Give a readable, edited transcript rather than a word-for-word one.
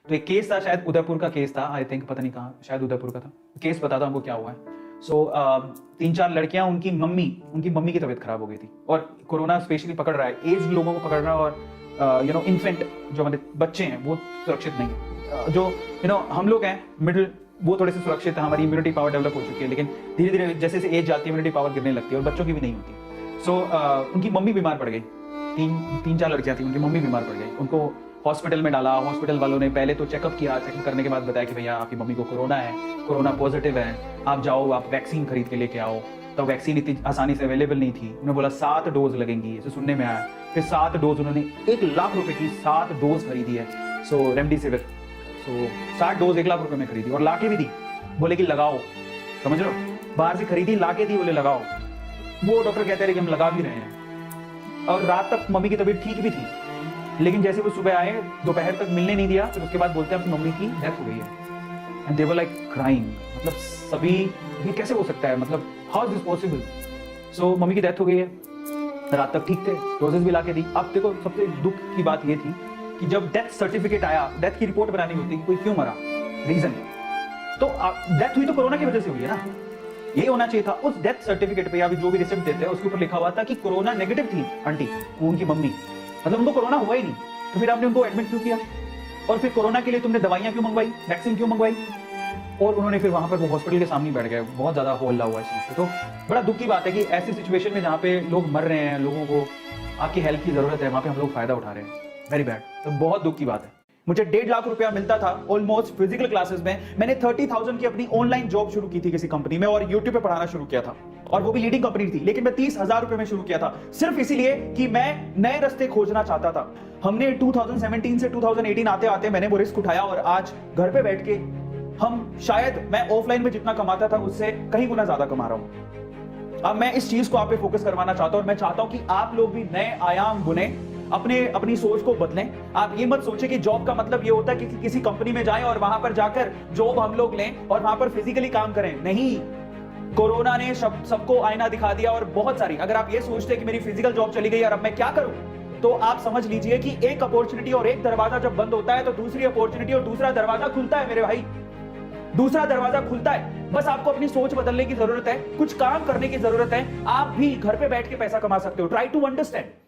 तो एक केस था, शायद उदयपुर का केस था, आई थिंक, पता नहीं कहाँ, शायद उदयपुर का था। केस बताता हूँ क्या हुआ है। सो 3-4 लड़कियां, उनकी मम्मी की तबीयत खराब हो गई थी, और कोरोना स्पेशली पकड़ रहा है, एज लोगों को पकड़ रहा है, और इन्फेंट जो हमारे बच्चे हैं वो सुरक्षित नहीं है। जो हम लोग हैं मिडिल, वो थोड़े से सुरक्षित है, हमारी इम्यूनिटी पावर डेवलप हो चुकी है, लेकिन धीरे धीरे जैसे जैसे एज जाती है इम्यूनिटी पावर गिरने लगती है, और बच्चों की भी नहीं होती। सो उनकी मम्मी बीमार पड़ गई, 3-4 लड़कियां थी, उनकी मम्मी बीमार पड़ गई, उनको हॉस्पिटल में डाला। हॉस्पिटल वालों ने पहले तो चेकअप किया, चेकअप करने के बाद बताया कि भैया आपकी मम्मी को कोरोना है, कोरोना पॉजिटिव है, आप जाओ, आप वैक्सीन खरीद के लेके आओ। तो वैक्सीन इतनी आसानी से अवेलेबल नहीं थी, उन्होंने बोला 7 डोज लगेंगी, ऐसे सुनने में आया। फिर 7 डोज, उन्होंने 1 लाख रुपए की 7 डोज खरीदी है, सो रेमडेसिविर। सो 7 डोज 1 लाख रुपए में खरीदी, और लाके भी दी, बोले कि लगाओ, समझ लो, बाहर से खरीदी, लाके दी, बोले लगाओ। वो डॉक्टर कहते रहे कि हम लगा भी रहे हैं, और रात तक मम्मी की तबीयत ठीक भी थी, लेकिन जैसे वो सुबह आए, दोपहर तक मिलने नहीं दिया, फिर उसके बाद बोलते हैं आपकी मम्मी की डेथ हो गई है। And they were like crying, मतलब सभी, ये कैसे हो सकता है, मतलब how is this possible. So mummy की डेथ हो गई है, रात तक ठीक थे, डोजेस भी लाके दी। अब देखो, सबसे दुख की बात ये थी कि जब डेथ सर्टिफिकेट आया, डेथ की रिपोर्ट बनानी होती, कोई क्यों मरा, रीजन, तो डेथ हुई तो कोरोना की वजह से हुई है ना, ये होना चाहिए था। उस डेथ सर्टिफिकेट पे या जो भी रिसिप्ट देते हैं उसके ऊपर लिखा हुआ था कि कोरोना नेगेटिव थी आंटी, वो उनकी मम्मी, मतलब उनको कोरोना हुआ ही नहीं, तो फिर आपने उनको एडमिट क्यों किया, और फिर कोरोना के लिए तुमने दवाइयां क्यों मंगवाई, वैक्सीन क्यों मंगवाई। और उन्होंने फिर वहां पर वो हॉस्पिटल के सामने बैठ गए, बहुत ज्यादा हल्ला हुआ इस चीज पे। तो बड़ा दुख की बात है कि ऐसी सिचुएशन में जहाँ पे लोग मर रहे हैं, लोगों को आपकी हेल्प की जरूरत है, वहां पे हम लोग फायदा उठा रहे हैं, वेरी बैड। तो बहुत दुख की बात है। मुझे 1.5 लाख रुपया मिलता था ऑलमोस्ट फिजिकल क्लासेस में। मैंने 30,000 की अपनी ऑनलाइन जॉब शुरू की थी किसी कंपनी में, और यूट्यूब पे पढ़ाना शुरू किया था, और वो भी लीडिंग कंपनी थी, लेकिन मैं 30,000 रुपए में शुरू किया था, सिर्फ इसीलिए कि मैं नए रास्ते खोजना चाहता था। हमने 2017 से 2018 आते आते मैंने वो रिस्क उठाया, और आज घर पे बैठ के हम, शायद मैं ऑफलाइन में जितना कमाता था उससे कहीं गुना ज्यादा कमा रहा हूं। अब मैं इस चीज को आप पे फोकस करवाना चाहता हूं, और मैं चाहता हूं कि आप लोग भी नए आयाम बुने, अपनी सोच को बदलें। आप ये मत सोचें कि जॉब का मतलब ये होता है कि किसी कंपनी में जाएं और वहां पर जाकर जॉब हम लोग लें और वहां पर फिजिकली काम करें। नहीं, कोरोना ने सबको आईना दिखा दिया, और बहुत सारी, अगर आप ये सोचते हैं कि मेरी फिजिकल जॉब चली गई और अब मैं क्या करूं, तो आप समझ लीजिए कि एक अपॉर्चुनिटी और एक दरवाजा जब बंद होता है तो दूसरी अपॉर्चुनिटी और दूसरा दरवाजा खुलता है मेरे भाई, दूसरा दरवाजा खुलता है। बस आपको अपनी सोच बदलने की जरूरत है, कुछ काम करने की जरूरत है। आप भी घर पे बैठ के पैसा कमा सकते हो। Try to understand.